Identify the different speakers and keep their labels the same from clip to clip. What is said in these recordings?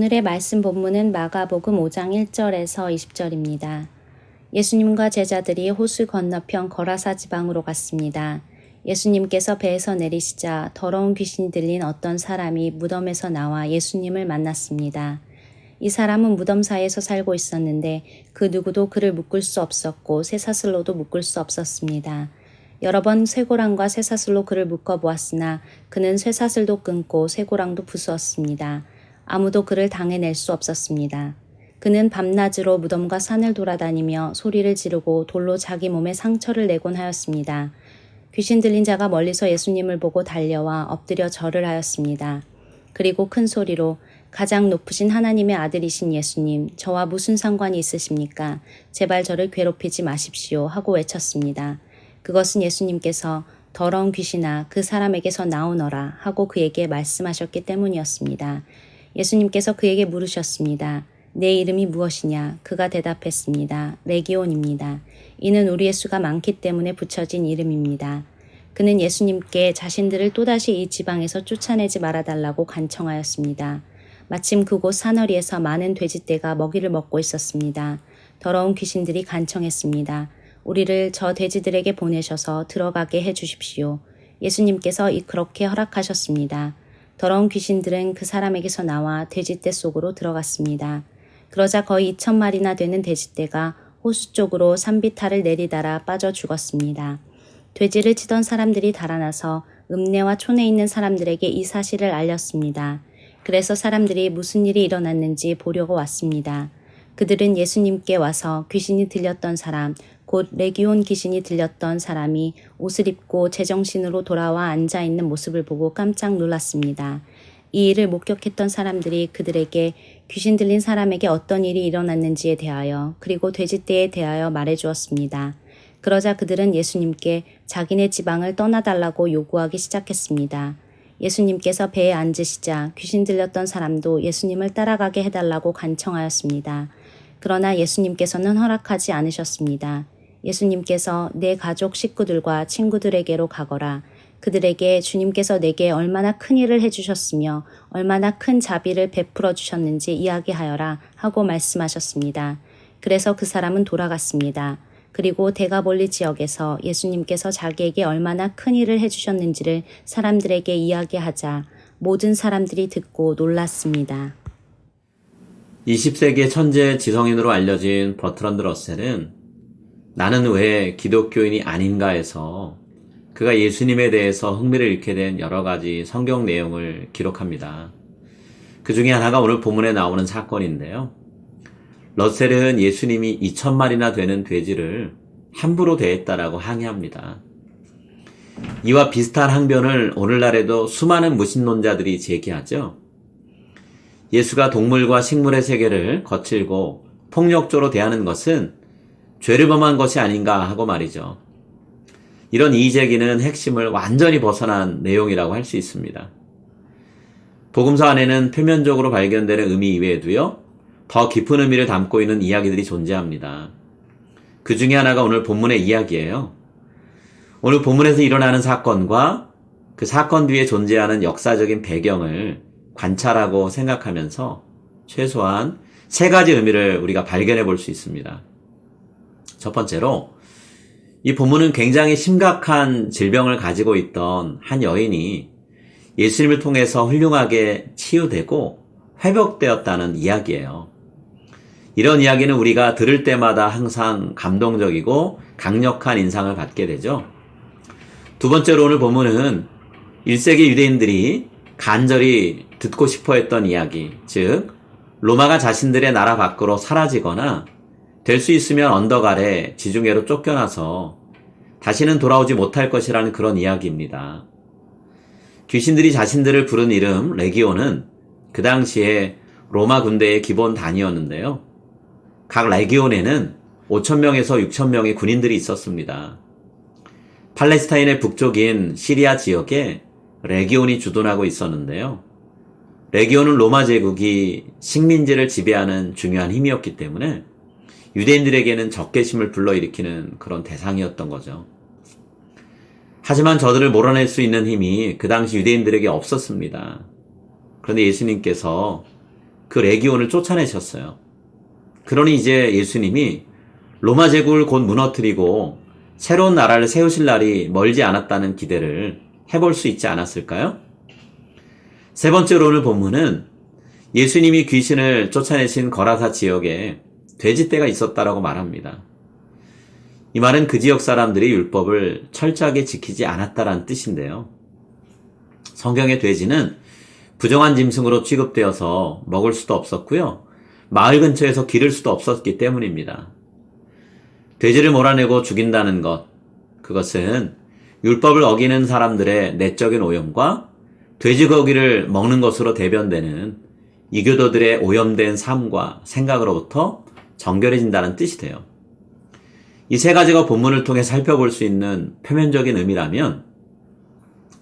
Speaker 1: 오늘의 말씀 본문은 마가복음 5장 1절에서 20절입니다. 예수님과 제자들이 호수 건너편 거라사 지방으로 갔습니다. 예수님께서 배에서 내리시자 더러운 귀신이 들린 어떤 사람이 무덤에서 나와 예수님을 만났습니다. 이 사람은 무덤 사이에서 살고 있었는데 그 누구도 그를 묶을 수 없었고 쇠사슬로도 묶을 수 없었습니다. 여러 번 쇠고랑과 쇠사슬로 그를 묶어보았으나 그는 쇠사슬도 끊고 쇠고랑도 부수었습니다. 아무도 그를 당해낼 수 없었습니다. 그는 밤낮으로 무덤과 산을 돌아다니며 소리를 지르고 돌로 자기 몸에 상처를 내곤 하였습니다. 귀신 들린 자가 멀리서 예수님을 보고 달려와 엎드려 절을 하였습니다. 그리고 큰 소리로 가장 높으신 하나님의 아들이신 예수님, 저와 무슨 상관이 있으십니까? 제발 저를 괴롭히지 마십시오 하고 외쳤습니다. 그것은 예수님께서 더러운 귀신아 그 사람에게서 나오너라 하고 그에게 말씀하셨기 때문이었습니다. 예수님께서 그에게 물으셨습니다. 내 이름이 무엇이냐? 그가 대답했습니다. 레기온입니다. 이는 우리의 수가 많기 때문에 붙여진 이름입니다. 그는 예수님께 자신들을 또다시 이 지방에서 쫓아내지 말아달라고 간청하였습니다. 마침 그곳 사너리에서 많은 돼지떼가 먹이를 먹고 있었습니다. 더러운 귀신들이 간청했습니다. 우리를 저 돼지들에게 보내셔서 들어가게 해주십시오. 예수님께서 그렇게 허락하셨습니다. 더러운 귀신들은 그 사람에게서 나와 돼지떼 속으로 들어갔습니다. 그러자 거의 2,000마리나 되는 돼지떼가 호수 쪽으로 산비탈을 내리달아 빠져 죽었습니다. 돼지를 치던 사람들이 달아나서 읍내와 촌에 있는 사람들에게 이 사실을 알렸습니다. 그래서 사람들이 무슨 일이 일어났는지 보려고 왔습니다. 그들은 예수님께 와서 귀신이 들렸던 사람, 곧 레기온 귀신이 들렸던 사람이 옷을 입고 제정신으로 돌아와 앉아있는 모습을 보고 깜짝 놀랐습니다. 이 일을 목격했던 사람들이 그들에게 귀신 들린 사람에게 어떤 일이 일어났는지에 대하여 그리고 돼지떼에 대하여 말해주었습니다. 그러자 그들은 예수님께 자기네 지방을 떠나달라고 요구하기 시작했습니다. 예수님께서 배에 앉으시자 귀신 들렸던 사람도 예수님을 따라가게 해달라고 간청하였습니다. 그러나 예수님께서는 허락하지 않으셨습니다. 예수님께서 내 가족 식구들과 친구들에게로 가거라. 그들에게 주님께서 내게 얼마나 큰 일을 해주셨으며 얼마나 큰 자비를 베풀어 주셨는지 이야기하여라 하고 말씀하셨습니다. 그래서 그 사람은 돌아갔습니다. 그리고 데가볼리 지역에서 예수님께서 자기에게 얼마나 큰 일을 해주셨는지를 사람들에게 이야기하자 모든 사람들이 듣고 놀랐습니다.
Speaker 2: 20세기의 천재 지성인으로 알려진 버트런드 러셀은 나는 왜 기독교인이 아닌가 해서 그가 예수님에 대해서 흥미를 잃게 된 여러 가지 성경 내용을 기록합니다. 그 중에 하나가 오늘 본문에 나오는 사건인데요. 러셀은 예수님이 2,000마리나 되는 돼지를 함부로 대했다라고 항의합니다. 이와 비슷한 항변을 오늘날에도 수많은 무신론자들이 제기하죠. 예수가 동물과 식물의 세계를 거칠고 폭력적으로 대하는 것은 죄를 범한 것이 아닌가 하고 말이죠. 이런 이의제기는 핵심을 완전히 벗어난 내용이라고 할 수 있습니다. 복음서 안에는 표면적으로 발견되는 의미 이외에도요, 더 깊은 의미를 담고 있는 이야기들이 존재합니다. 그 중에 하나가 오늘 본문의 이야기예요. 오늘 본문에서 일어나는 사건과 그 사건 뒤에 존재하는 역사적인 배경을 관찰하고 생각하면서 최소한 3가지 의미를 우리가 발견해 볼 수 있습니다. 첫 번째로 이 본문은 굉장히 심각한 질병을 가지고 있던 한 여인이 예수님을 통해서 훌륭하게 치유되고 회복되었다는 이야기예요. 이런 이야기는 우리가 들을 때마다 항상 감동적이고 강력한 인상을 받게 되죠. 두 번째로 오늘 본문은 1세기 유대인들이 간절히 듣고 싶어 했던 이야기, 즉 로마가 자신들의 나라 밖으로 사라지거나 될 수 있으면 언덕 아래 지중해로 쫓겨나서 다시는 돌아오지 못할 것이라는 그런 이야기입니다. 귀신들이 자신들을 부른 이름 레기온은 그 당시에 로마 군대의 기본 단위였는데요. 각 레기온에는 5,000명에서 6,000명의 군인들이 있었습니다. 팔레스타인의 북쪽인 시리아 지역에 레기온이 주둔하고 있었는데요. 레기온은 로마 제국이 식민지를 지배하는 중요한 힘이었기 때문에 유대인들에게는 적개심을 불러일으키는 그런 대상이었던 거죠. 하지만 저들을 몰아낼 수 있는 힘이 그 당시 유대인들에게 없었습니다. 그런데 예수님께서 그 레기온을 쫓아내셨어요. 그러니 이제 예수님이 로마 제국을 곧 무너뜨리고 새로운 나라를 세우실 날이 멀지 않았다는 기대를 해볼 수 있지 않았을까요? 세 번째로 오늘 본문은 예수님이 귀신을 쫓아내신 거라사 지역에 돼지떼가 있었다라고 말합니다. 이 말은 그 지역 사람들이 율법을 철저하게 지키지 않았다라는 뜻인데요. 성경의 돼지는 부정한 짐승으로 취급되어서 먹을 수도 없었고요. 마을 근처에서 기를 수도 없었기 때문입니다. 돼지를 몰아내고 죽인다는 것, 그것은 율법을 어기는 사람들의 내적인 오염과 돼지고기를 먹는 것으로 대변되는 이교도들의 오염된 삶과 생각으로부터 정결해진다는 뜻이 돼요. 이 세 가지가 본문을 통해 살펴볼 수 있는 표면적인 의미라면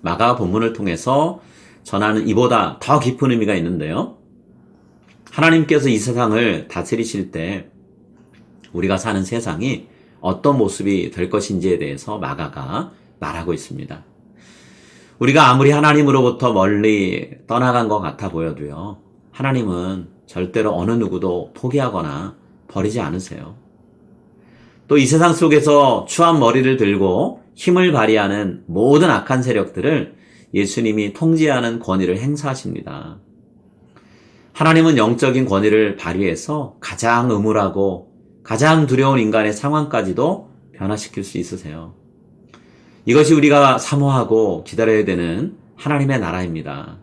Speaker 2: 마가 본문을 통해서 전하는 이보다 더 깊은 의미가 있는데요. 하나님께서 이 세상을 다스리실 때 우리가 사는 세상이 어떤 모습이 될 것인지에 대해서 마가가 말하고 있습니다. 우리가 아무리 하나님으로부터 멀리 떠나간 것 같아 보여도요. 하나님은 절대로 어느 누구도 포기하거나 버리지 않으세요. 또 이 세상 속에서 추한 머리를 들고 힘을 발휘하는 모든 악한 세력들을 예수님이 통제하는 권위를 행사하십니다. 하나님은 영적인 권위를 발휘해서 가장 음울하고 가장 두려운 인간의 상황까지도 변화시킬 수 있으세요. 이것이 우리가 사모하고 기다려야 되는 하나님의 나라입니다.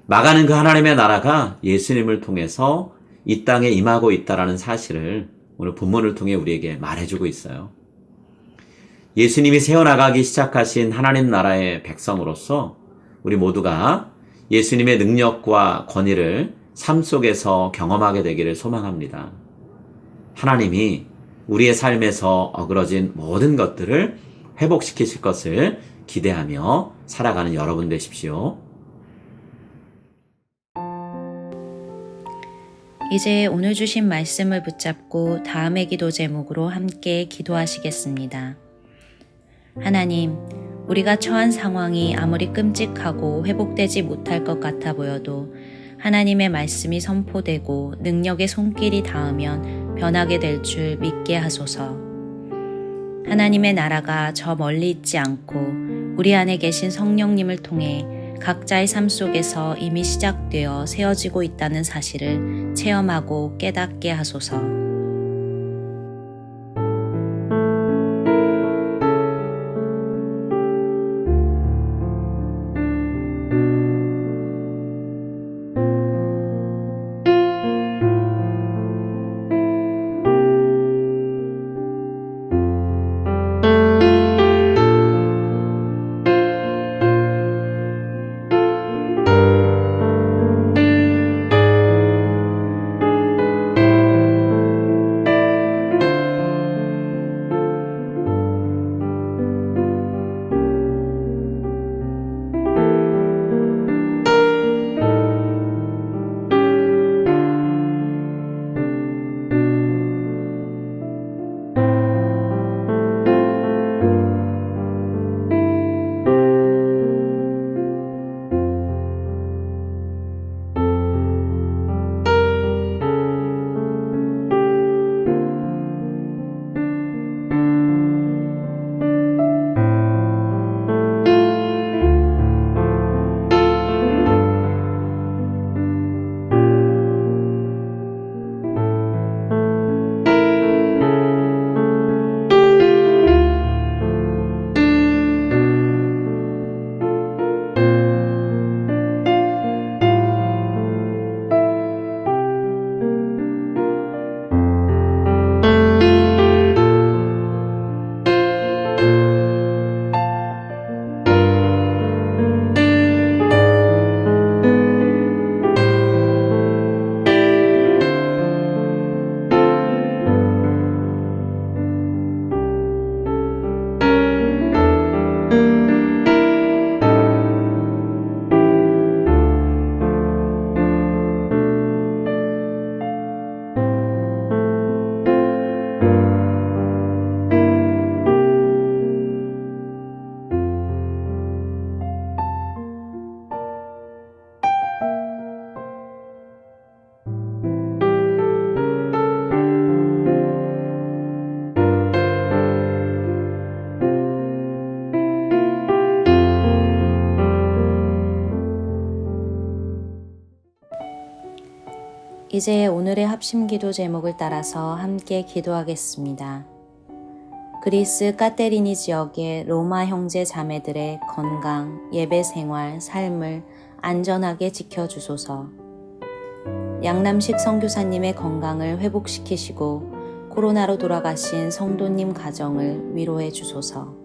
Speaker 2: 마가는 그 하나님의 나라가 예수님을 통해서 이 땅에 임하고 있다는 사실을 오늘 본문을 통해 우리에게 말해주고 있어요. 예수님이 세워나가기 시작하신 하나님 나라의 백성으로서 우리 모두가 예수님의 능력과 권위를 삶 속에서 경험하게 되기를 소망합니다. 하나님이 우리의 삶에서 어그러진 모든 것들을 회복시키실 것을 기대하며 살아가는 여러분 되십시오.
Speaker 1: 이제 오늘 주신 말씀을 붙잡고 다음의 기도 제목으로 함께 기도하시겠습니다. 하나님, 우리가 처한 상황이 아무리 끔찍하고 회복되지 못할 것 같아 보여도 하나님의 말씀이 선포되고 능력의 손길이 닿으면 변하게 될 줄 믿게 하소서. 하나님의 나라가 저 멀리 있지 않고 우리 안에 계신 성령님을 통해 각자의 삶 속에서 이미 시작되어 세워지고 있다는 사실을 체험하고 깨닫게 하소서. 이제 오늘의 합심기도 제목을 따라서 함께 기도하겠습니다. 그리스 까테리니 지역의 로마 형제 자매들의 건강, 예배 생활, 삶을 안전하게 지켜주소서. 양남식 선교사님의 건강을 회복시키시고 코로나로 돌아가신 성도님 가정을 위로해 주소서.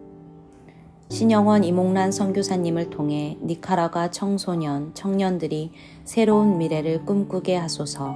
Speaker 1: 신영원 이몽란 선교사님을 통해 니카라과 청소년, 청년들이 새로운 미래를 꿈꾸게 하소서.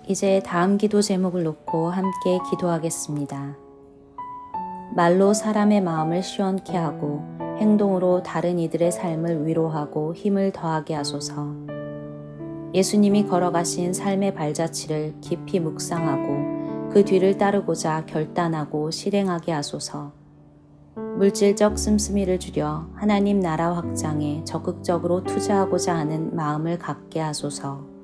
Speaker 1: 이제 다음 기도 제목을 놓고 함께 기도하겠습니다. 말로 사람의 마음을 시원케 하고 행동으로 다른 이들의 삶을 위로하고 힘을 더하게 하소서. 예수님이 걸어가신 삶의 발자취를 깊이 묵상하고 그 뒤를 따르고자 결단하고 실행하게 하소서. 물질적 씀씀이를 줄여 하나님 나라 확장에 적극적으로 투자하고자 하는 마음을 갖게 하소서.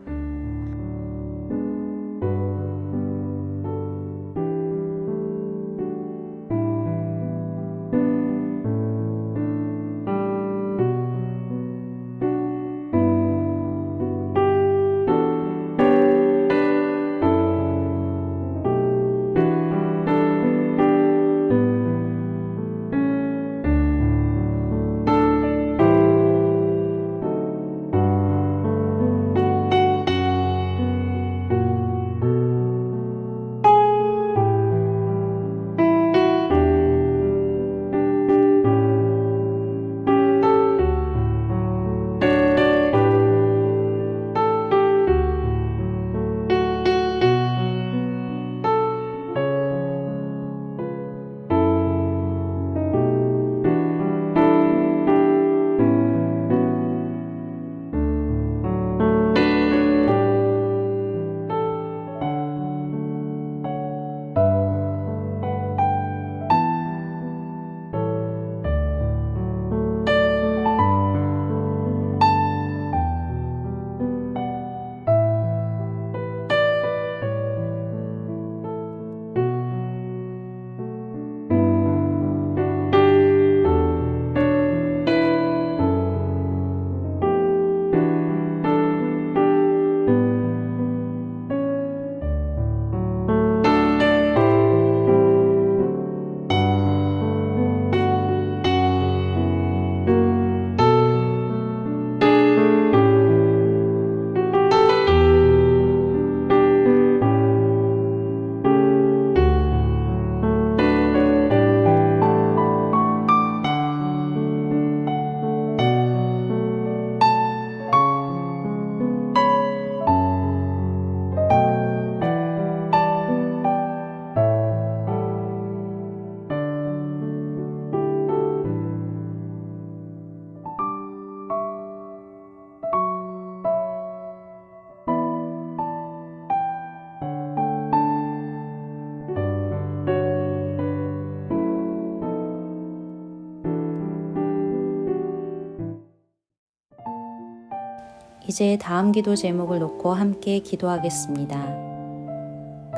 Speaker 1: 이제 다음 기도 제목을 놓고 함께 기도하겠습니다.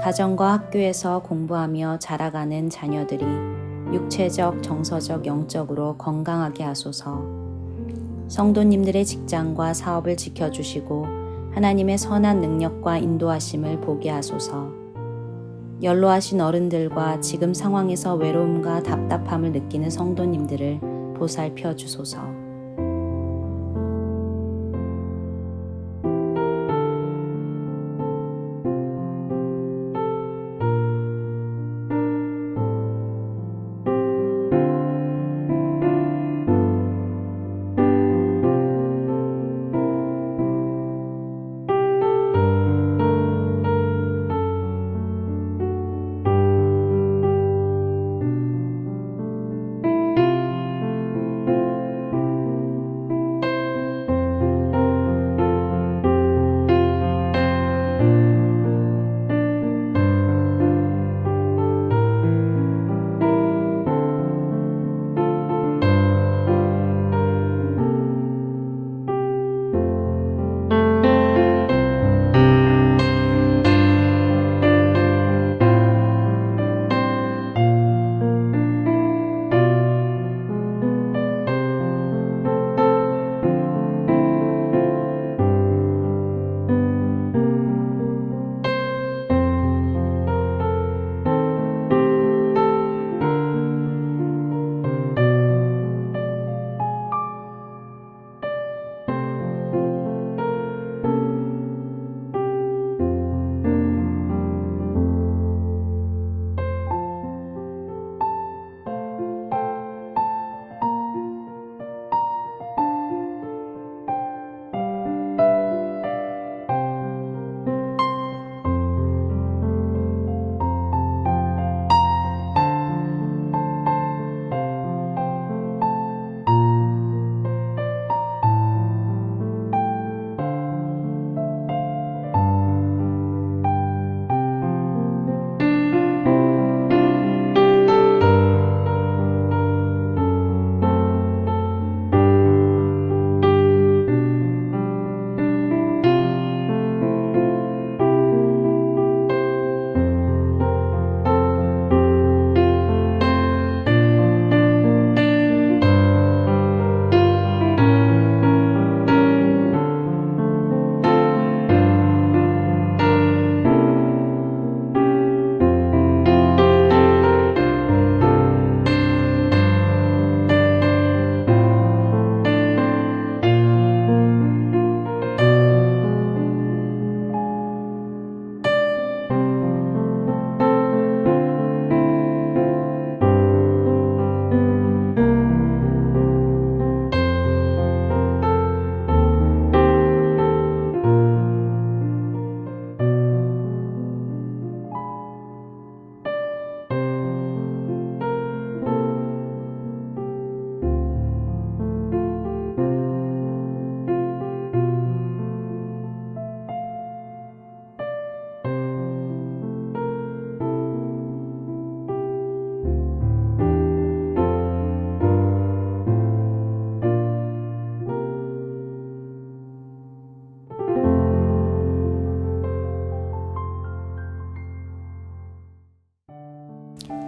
Speaker 1: 가정과 학교에서 공부하며 자라가는 자녀들이 육체적, 정서적, 영적으로 건강하게 하소서. 성도님들의 직장과 사업을 지켜주시고 하나님의 선한 능력과 인도하심을 보게 하소서. 연로하신 어른들과 지금 상황에서 외로움과 답답함을 느끼는 성도님들을 보살펴 주소서.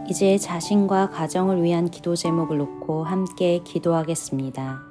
Speaker 1: 이제 자신과 가정을 위한 기도 제목을 놓고 함께 기도하겠습니다.